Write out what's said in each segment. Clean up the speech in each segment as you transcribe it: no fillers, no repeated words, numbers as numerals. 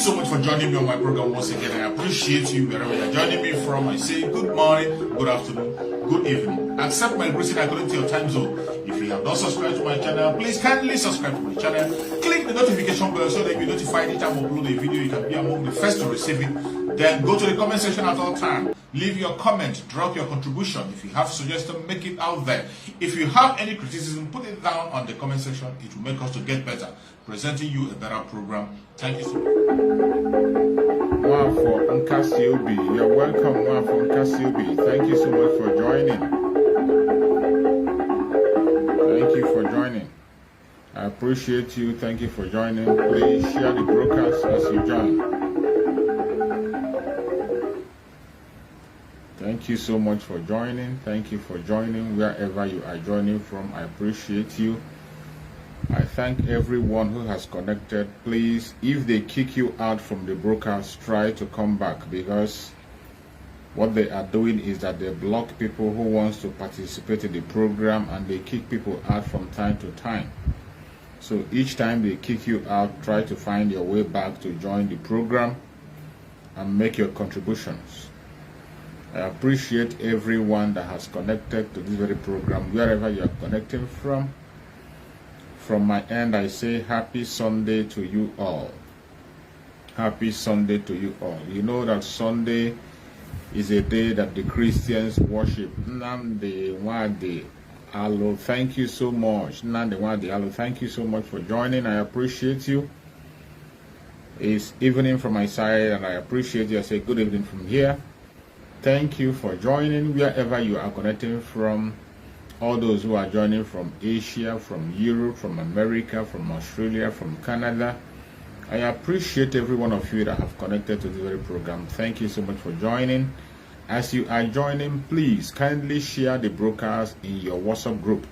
so much for joining me on my program once again. I appreciate you wherever you're joining me from. I say good morning, good afternoon, good evening. Accept my greeting according to your time zone. If you have not subscribed to my channel, please kindly subscribe to my channel. Click the notification bell so that you'll be notified anytime I upload a video. You can be among the first to receive it. Then go to the comment section at all times. Leave your comment, drop your contribution. If you have suggestions, make it out there. If you have any criticism, put it down on the comment section. It will make us to get better, presenting you a better program. Thank you so much. Wow, for Unconditionally, you're welcome. Wow, for Unconditionally, thank you so much for joining. Thank you for joining. I appreciate you. Thank you for joining. Please share the broadcast as you join. Thank you so much for joining. Thank you for joining wherever you are joining from. I appreciate you. I thank everyone who has connected. Please, if they kick you out from the broadcast, try to come back, because what they are doing is that they block people who wants to participate in the program, and they kick people out from time to time. So each time they kick you out, try to find your way back to join the program and make your contributions. I appreciate everyone that has connected to this very program, wherever you are connecting from. From my end, I say happy Sunday to you all. Happy Sunday to you all. You know that Sunday is a day that the Christians worship. Nnamdi Kanu. Thank you so much. Nnamdi Kanu. Thank you so much for joining. I appreciate you. It's evening from my side, and I appreciate you. I say good evening from here. Thank you for joining wherever you are connecting from. All those who are joining from Asia, from Europe, from America, from Australia, from Canada. I appreciate every one of you that have connected to this very program. Thank you so much for joining. As you are joining, please kindly share the broadcast in your WhatsApp group.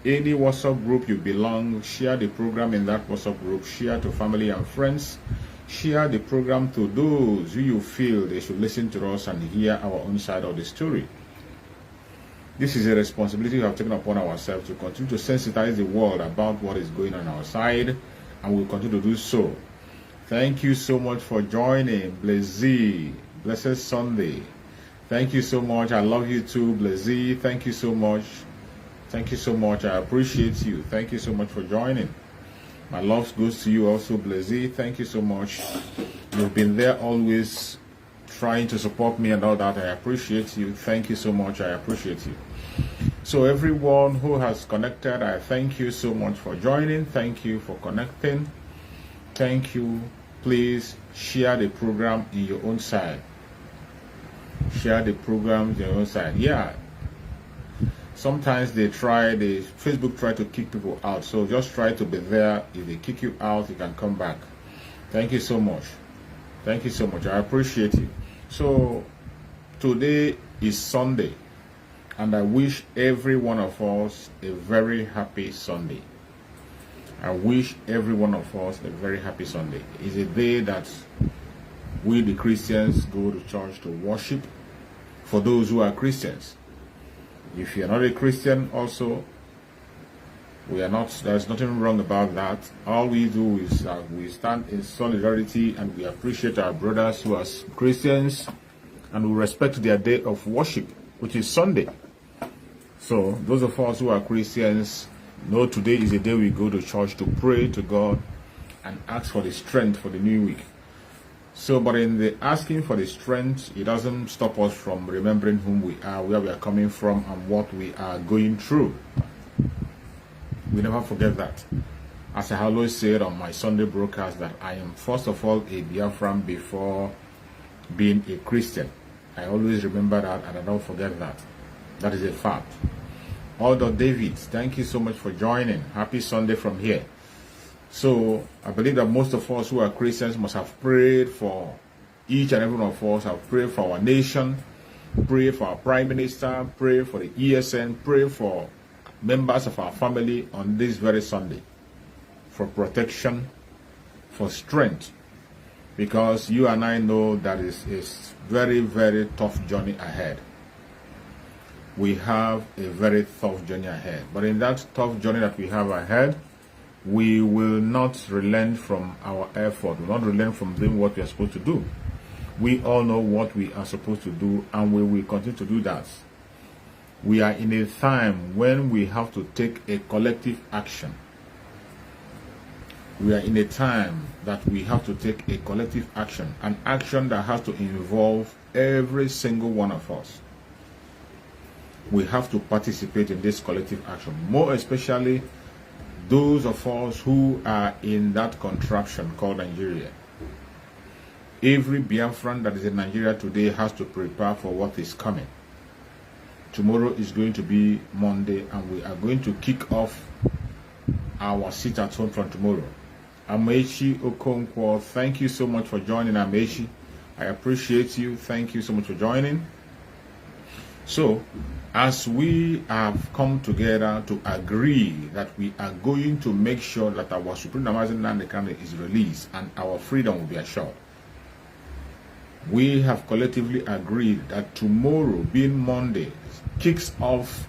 Any WhatsApp group you belong, share the program in that WhatsApp group. Share to family and friends. Share the program to those who you feel they should listen to us and hear our own side of the story. This is a responsibility we have taken upon ourselves to continue to sensitize the world about what is going on our side, and we'll continue to do so. Thank you so much for joining. Blessed Sunday. Thank you so much. I love you too, Blessed. Thank you so much. Thank you so much. I appreciate you. Thank you so much for joining. My love goes to you also, Blessed. Thank you so much. You've been there always trying to support me and all that. I appreciate you. Thank you so much. I appreciate you. So everyone who has connected, I thank you so much for joining. Thank you for connecting. Thank you. Please share the program in your own side. Share the program in your own side. Yeah. Sometimes Facebook try to kick people out. So just try to be there. If they kick you out, you can come back. Thank you so much. Thank you so much. I appreciate you. So today is Sunday, and I wish every one of us a very happy Sunday. I wish every one of us a very happy Sunday. It's a day that we the Christians go to church to worship, for those who are Christians. If you're not a Christian also, we are not, there's nothing wrong about that. All we do is we stand in solidarity, and we appreciate our brothers who are Christians, and we respect their day of worship, which is Sunday. So those of us who are Christians know today is a day we go to church to pray to God and ask for the strength for the new week. So, but in the asking for the strength, it doesn't stop us from remembering whom we are, where we are coming from, and what we are going through. We never forget that. As I always said on my Sunday broadcast, that I am first of all a Biafran before being a Christian. I always remember that, and I don't forget that. That is a fact. Although David, thank you so much for joining. Happy Sunday from here. So I believe that most of us who are Christians must have prayed for each and every one of us, have prayed for our nation, pray for our Prime Minister, pray for the ESN, pray for members of our family on this very Sunday, for protection, for strength, because you and I know that it's very, very tough journey ahead. We have a very tough journey ahead, but in that tough journey that we have ahead, we will not relent from our effort. We will not relent from doing what we are supposed to do. We all know what we are supposed to do, and we will continue to do that. We are in a time when we have to take a collective action. We are in a time that we have to take a collective action, an action that has to involve every single one of us. We have to participate in this collective action, more especially those of us who are in that contraption called Nigeria. Every Biafran that is in Nigeria today has to prepare for what is coming. Tomorrow is going to be Monday, and we are going to kick off our sit at home from tomorrow. Amechi Okonkwo, thank you so much for joining, Amechi. I appreciate you. Thank you so much for joining. So, as we have come together to agree that we are going to make sure that our Supreme Mazi Nnamdi Kanu is released and our freedom will be assured, we have collectively agreed that tomorrow, being Monday, kicks off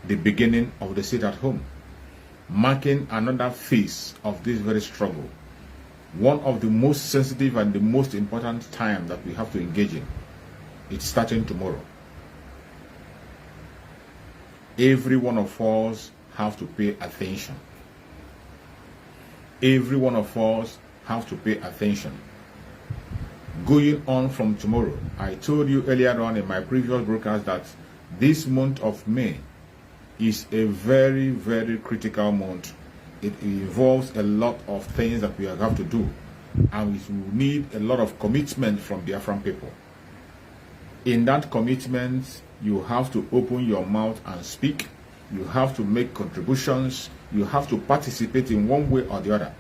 the beginning of the sit at home, marking another phase of this very struggle. One of the most sensitive and the most important time that we have to engage in. It's starting tomorrow. Every one of us have to pay attention. Every one of us have to pay attention. Going on from tomorrow, I told you earlier on in my previous broadcast that this month of May is a very, very critical month. It involves a lot of things that we have to do, and we will need a lot of commitment from Biafran people. In that commitment, you have to open your mouth and speak. You have to make contributions. You have to participate in one way or the other.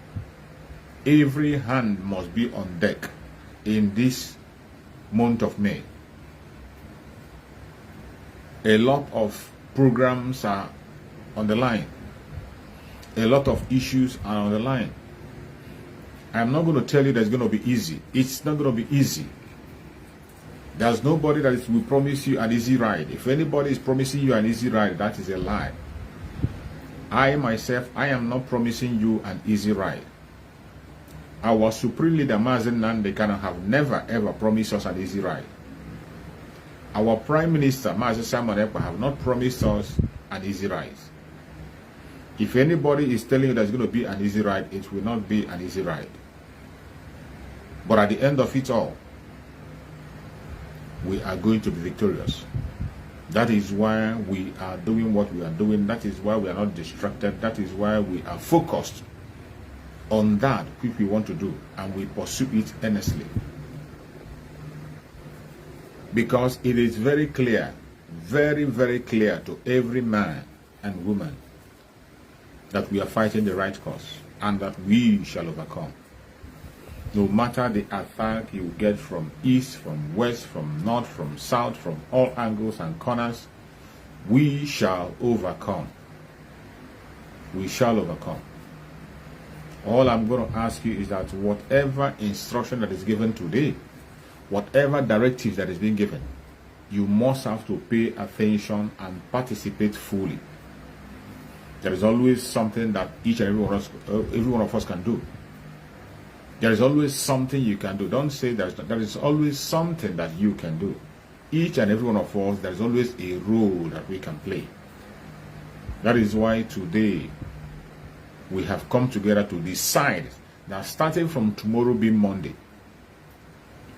Every hand must be on deck in this month of May. A lot of programs are on the line. A lot of issues are on the line. I'm not going to tell you that it's going to be easy. It's not going to be easy. There's nobody that will promise you an easy ride. If anybody is promising you an easy ride, that is a lie. I myself, I am not promising you an easy ride. Our Supreme Leader Mazi Nnamdi Kanu have never ever promised us an easy ride. Our Prime Minister Mazi Simon Ekpa have not promised us an easy ride. If anybody is telling you there's going to be an easy ride, it will not be an easy ride. But at the end of it all, we are going to be victorious. That is why we are doing what we are doing. That is why we are not distracted. That is why we are focused on that which we want to do, and we pursue it earnestly. Because it is very clear, very, very clear to every man and woman that we are fighting the right cause and that we shall overcome. No matter the attack you get from east, from west, from north, from south, from all angles and corners, we shall overcome. We shall overcome. All I'm going to ask you is that whatever instruction that is given today, whatever directive that is being given, you must have to pay attention and participate fully. There is always something that each and every one of us can do. There is always something you can do. Don't say there is always something that you can do. Each and every one of us, there is always a role that we can play. That is why today we have come together to decide that starting from tomorrow being Monday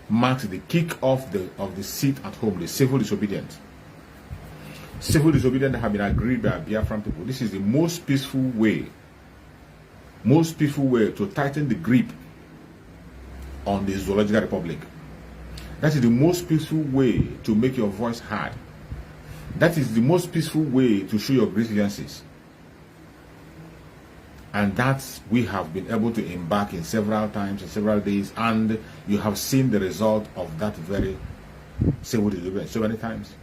marks the kick-off of the sit at home, the civil disobedience. Civil disobedience have been agreed by Biafran people. This is the most peaceful way to tighten the grip on the Zoological Republic. That is the most peaceful way to make your voice heard. That is the most peaceful way to show your grievances. And that we have been able to embark in several times and several days, and you have seen the result of that very civil disobedience so many times.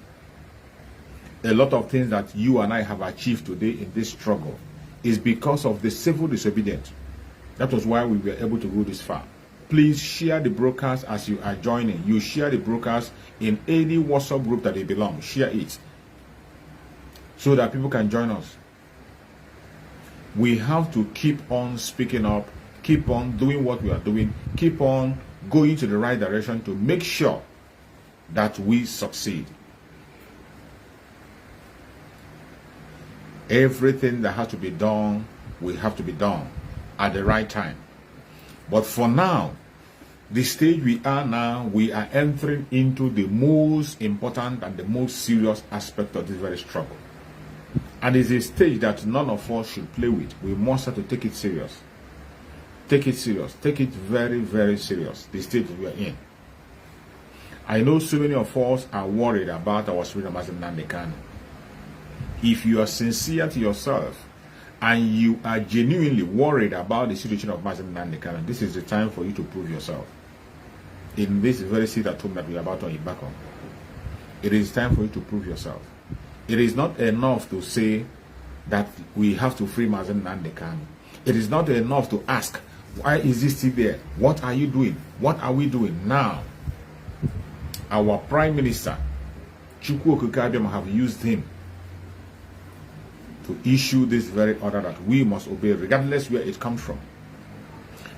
A lot of things that you and I have achieved today in this struggle is because of the civil disobedience. That was why we were able to go this far. Please share the broadcast as you are joining. You share the broadcast in any WhatsApp group that they belong. Share it so that people can join us. We have to keep on speaking up, keep on doing what we are doing, keep on going to the right direction to make sure that we succeed. Everything that has to be done will have to be done at the right time. But for now, the stage we are now, we are entering into the most important and the most serious aspect of this very struggle. And it's a stage that none of us should play with. We must have to take it serious. Take it serious. Take it very, very serious, the stage we are in. I know so many of us are worried about our spirit of Mazi Nnamdi Kanu. If you are sincere to yourself and you are genuinely worried about the situation of Mazi Nnamdi Kanu, this is the time for you to prove yourself. In this very seat at home that we are about to embark on, it is time for you to prove yourself. It is not enough to say that we have to free Mazi Nnamdi Kanu. It is not enough to ask, why is he still there? What are you doing? What are we doing now? Our Prime Minister, Chukwu Okike have used him to issue this very order that we must obey, regardless where it comes from.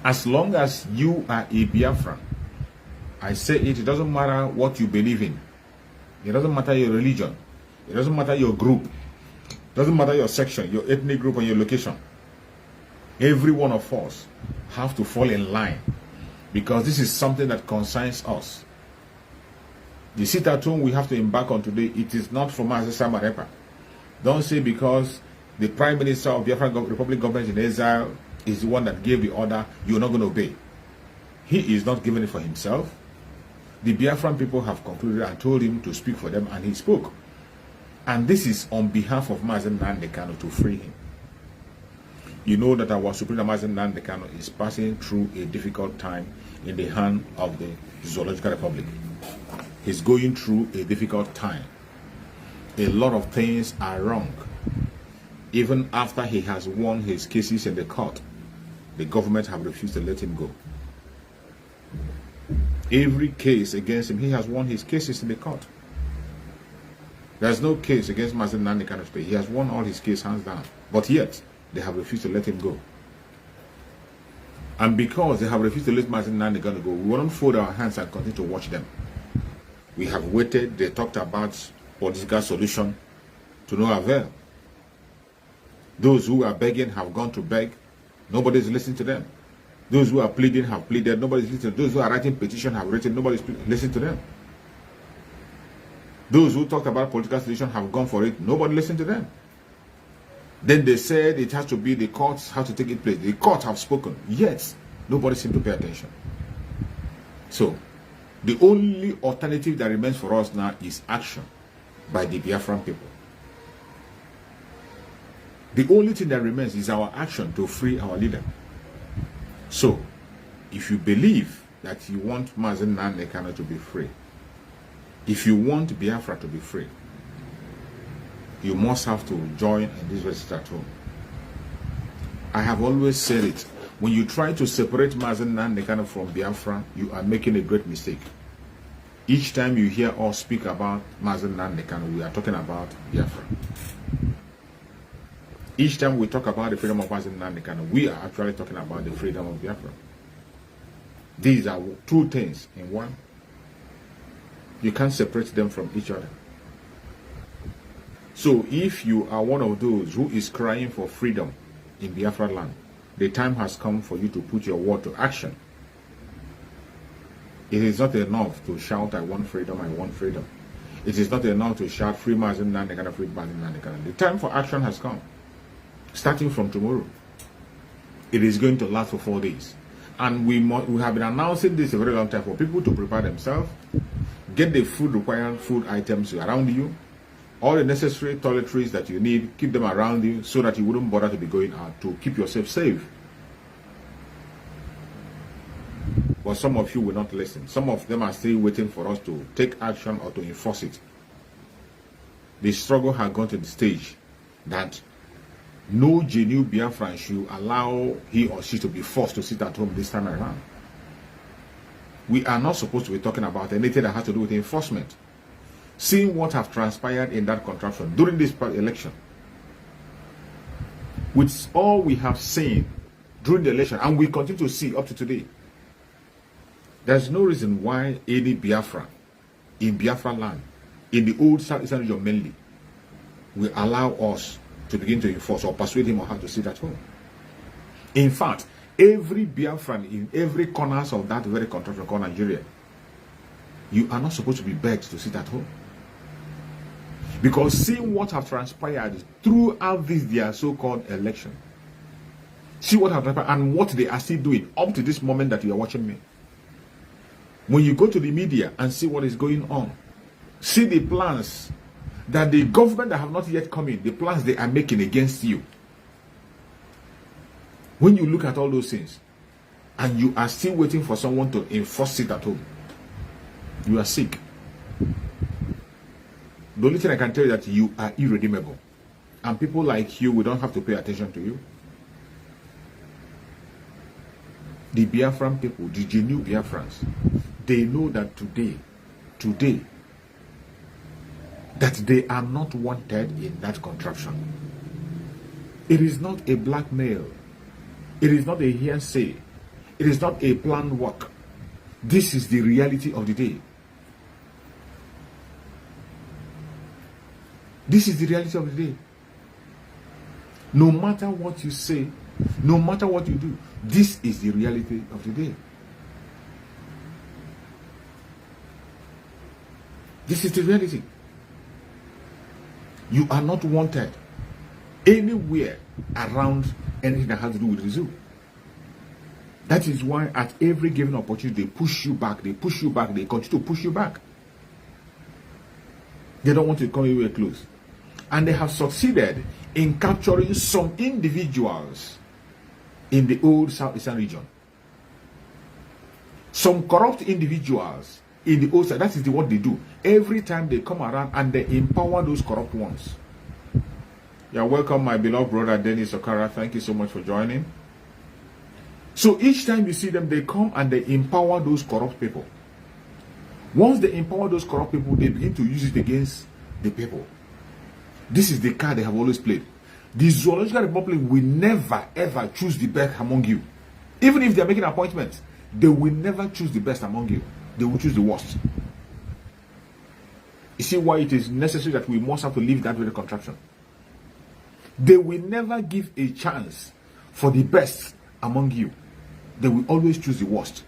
As long as you are a Biafran, I say it doesn't matter what you believe in. It doesn't matter your religion. It doesn't matter your group. It doesn't matter your section, your ethnic group, and your location. Every one of us have to fall in line, because this is something that concerns us. The sit at home we have to embark on today, it is not from Mazi Samarepa. Don't say because the Prime Minister of Biafra Republic government in exile is the one that gave the order, you're not going to obey. He is not giving it for himself. The Biafran people have concluded and told him to speak for them, and he spoke. And this is on behalf of Mazi Nnamdi Kanu, to free him. You know that our Supreme Mazi Nnamdi Kanu is passing through a difficult time in the hand of the Zoological Republic. He's going through a difficult time. A lot of things are wrong. Even after he has won his cases in the court, the government have refused to let him go. Every case against him, he has won his cases in the court. There's no case against Mazi Nnamdi Kanu today. He has won all his cases hands down. But yet, they have refused to let him go. And because they have refused to let Mazi Nnamdi Kanu go, we won't fold our hands and continue to watch them. We have waited. They talked about political solution, to no avail. Those who are begging have gone to beg. Nobody's listening to them. Those who are pleading have pleaded. Nobody's listening. Those who are writing petition have written. Nobody's listening to them. Those who talked about political solution have gone for it. Nobody listened to them. Then they said it has to be the courts have to take it place. The courts have spoken. Yet, nobody seemed to pay attention. So, the only alternative that remains for us now is action by the Biafran people. The only thing that remains is our action to free our leader. So, if you believe that you want Mazi Nnamdi Kanu to be free, if you want Biafra to be free, you must have to join in this register at home. I have always said it. When you try to separate Mazi Nnamdi Kanu from Biafra, you are making a great mistake. Each time you hear us speak about Mazi Nnamdi Kanu, we are talking about Biafra. Each time we talk about the freedom of Mazi Nnamdi Kanu, we are actually talking about the freedom of Biafra. These are two things in one. You can't separate them from each other. So if you are one of those who is crying for freedom in Biafra land, the time has come for you to put your word to action. It is not enough to shout, I want freedom, I want freedom. It is not enough to shout, free Mazi Nnamdi Kanu, free Mazi Nnamdi Kanu. The time for action has come. Starting from tomorrow. It is going to last for 4 days. And we have been announcing this a very long time for people to prepare themselves, get the required food items around you, all the necessary toiletries that you need, keep them around you so that you wouldn't bother to be going out, to keep yourself safe. But some of you will not listen. Some of them are still waiting for us to take action or to enforce it. The struggle has gone to the stage that no genuine Biafran should allow he or she to be forced to sit at home this time around. We are not supposed to be talking about anything that has to do with enforcement. Seeing what have transpired in that contraption during this election, with all we have seen during the election, and we continue to see up to today, there's no reason why any Biafra in Biafra land, in the old Southeastern region mainly, will allow us to begin to enforce or persuade him or her to sit at home. In fact, every Biafran in every corners of that very country called Nigeria, you are not supposed to be begged to sit at home. Because seeing what have transpired throughout this their so-called election, see what have transpired and what they are still doing up to this moment that you are watching me. When you go to the media and see what is going on, see the plans that the government that have not yet come in, the plans they are making against you. When you look at all those things and you are still waiting for someone to enforce it at home, you are sick. The only thing I can tell you that you are irredeemable. And people like you, we don't have to pay attention to you. The Biafran people, the genuine Biafrans, they know that today, that they are not wanted in that contraption. It is not a blackmail. It is not a hearsay. It is not a planned work. This is the reality of the day. This is the reality of the day. No matter what you say, no matter what you do, this is the reality of the day. This is the reality. You are not wanted anywhere around anything that has to do with the zoo. That is why at every given opportunity, they push you back, they continue to push you back. They don't want to come anywhere close. And they have succeeded in capturing some individuals in the old Southeastern region. Some corrupt individuals in the old side. That is what they do. Every time they come around and they empower those corrupt ones. You're welcome, my beloved brother Dennis Okara. Thank you so much for joining. So each time you see them, they come and they empower those corrupt people. Once they empower those corrupt people, they begin to use it against the people. This is the card they have always played. The Zoological Republic will never ever choose the best among you. Even if they are making appointments, they will never choose the best among you. They will choose the worst. You see why it is necessary that we must have to leave that very contraption. They will never give a chance for the best among you. They will always choose the worst.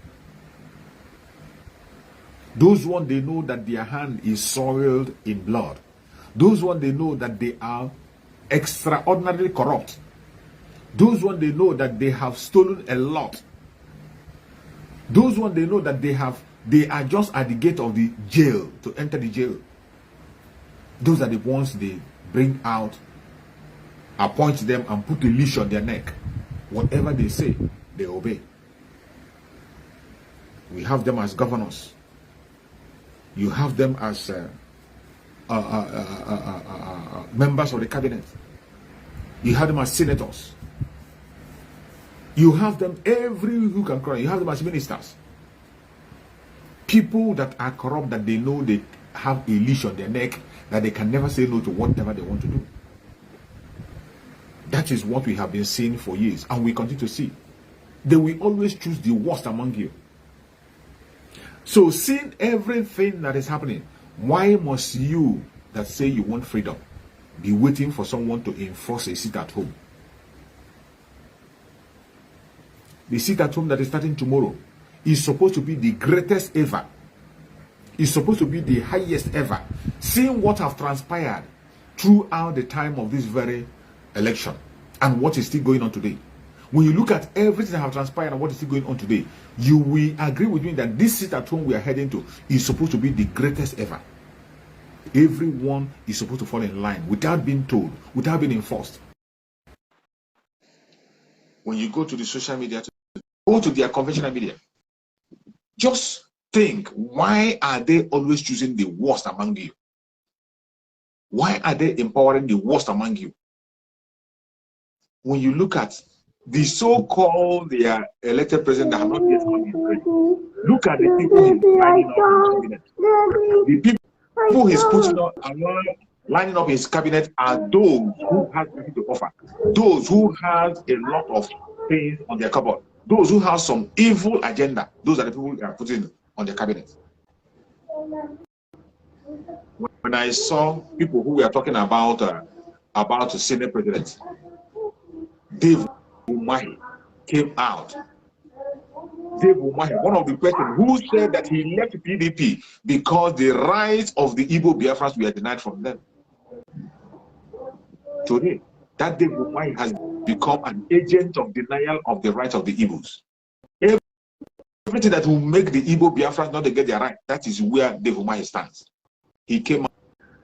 Those ones, they know that their hand is soiled in blood. Those ones, they know that they are extraordinarily corrupt. Those ones, they know that they have stolen a lot. Those ones, they know that they are just at the gate of the jail to enter the jail. Those are the ones they bring out, appoint them and put a leash on their neck. Whatever they say, they obey. We have them as governors. You have them as members of the cabinet. You have them as senators. You have them every who can cry. You have them as ministers. People that are corrupt, that they know they have a leash on their neck, that they can never say no to whatever they want to do. That is what we have been seeing for years, and we continue to see. They will always choose the worst among you. So, seeing everything that is happening, why must you that say you want freedom be waiting for someone to enforce a sit at home? The sit at home that is starting tomorrow is supposed to be the greatest ever. It's supposed to be the highest ever. Seeing what have transpired throughout the time of this very election and what is still going on today. When you look at everything that have transpired and what is still going on today, you will agree with me that this sit at home we are heading to is supposed to be the greatest ever. Everyone is supposed to fall in line without being told, without being enforced. When you go to the social media, go to their conventional media, just think, why are they always choosing the worst among you? Why are they empowering the worst among you? When you look at the so-called their elected president that have not yet come in, look at the people he's lining up in the cabinet. The people he's putting on around lining up his cabinet are those who have nothing to offer, those who have a lot of things on their cupboard, those who have some evil agenda. Those are the people they are putting on their cabinet. When I saw people who were talking about the Senate president, Dave Umahi came out. Dave Umahi, one of the persons who said that he left PDP because the rights of the Igbo Biafrans were denied from them. Today, that Dave Umahi has become an agent of denial of the rights of the Igbos. Everything that will make the Igbo Biafrans not to get their right, that is where Dave Umahi stands. He came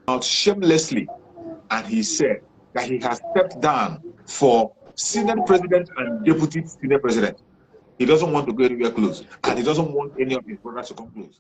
out shamelessly and he said that he has stepped down for Senate President and Deputy Senate President. He doesn't want to go anywhere close, and he doesn't want any of his brothers to come close.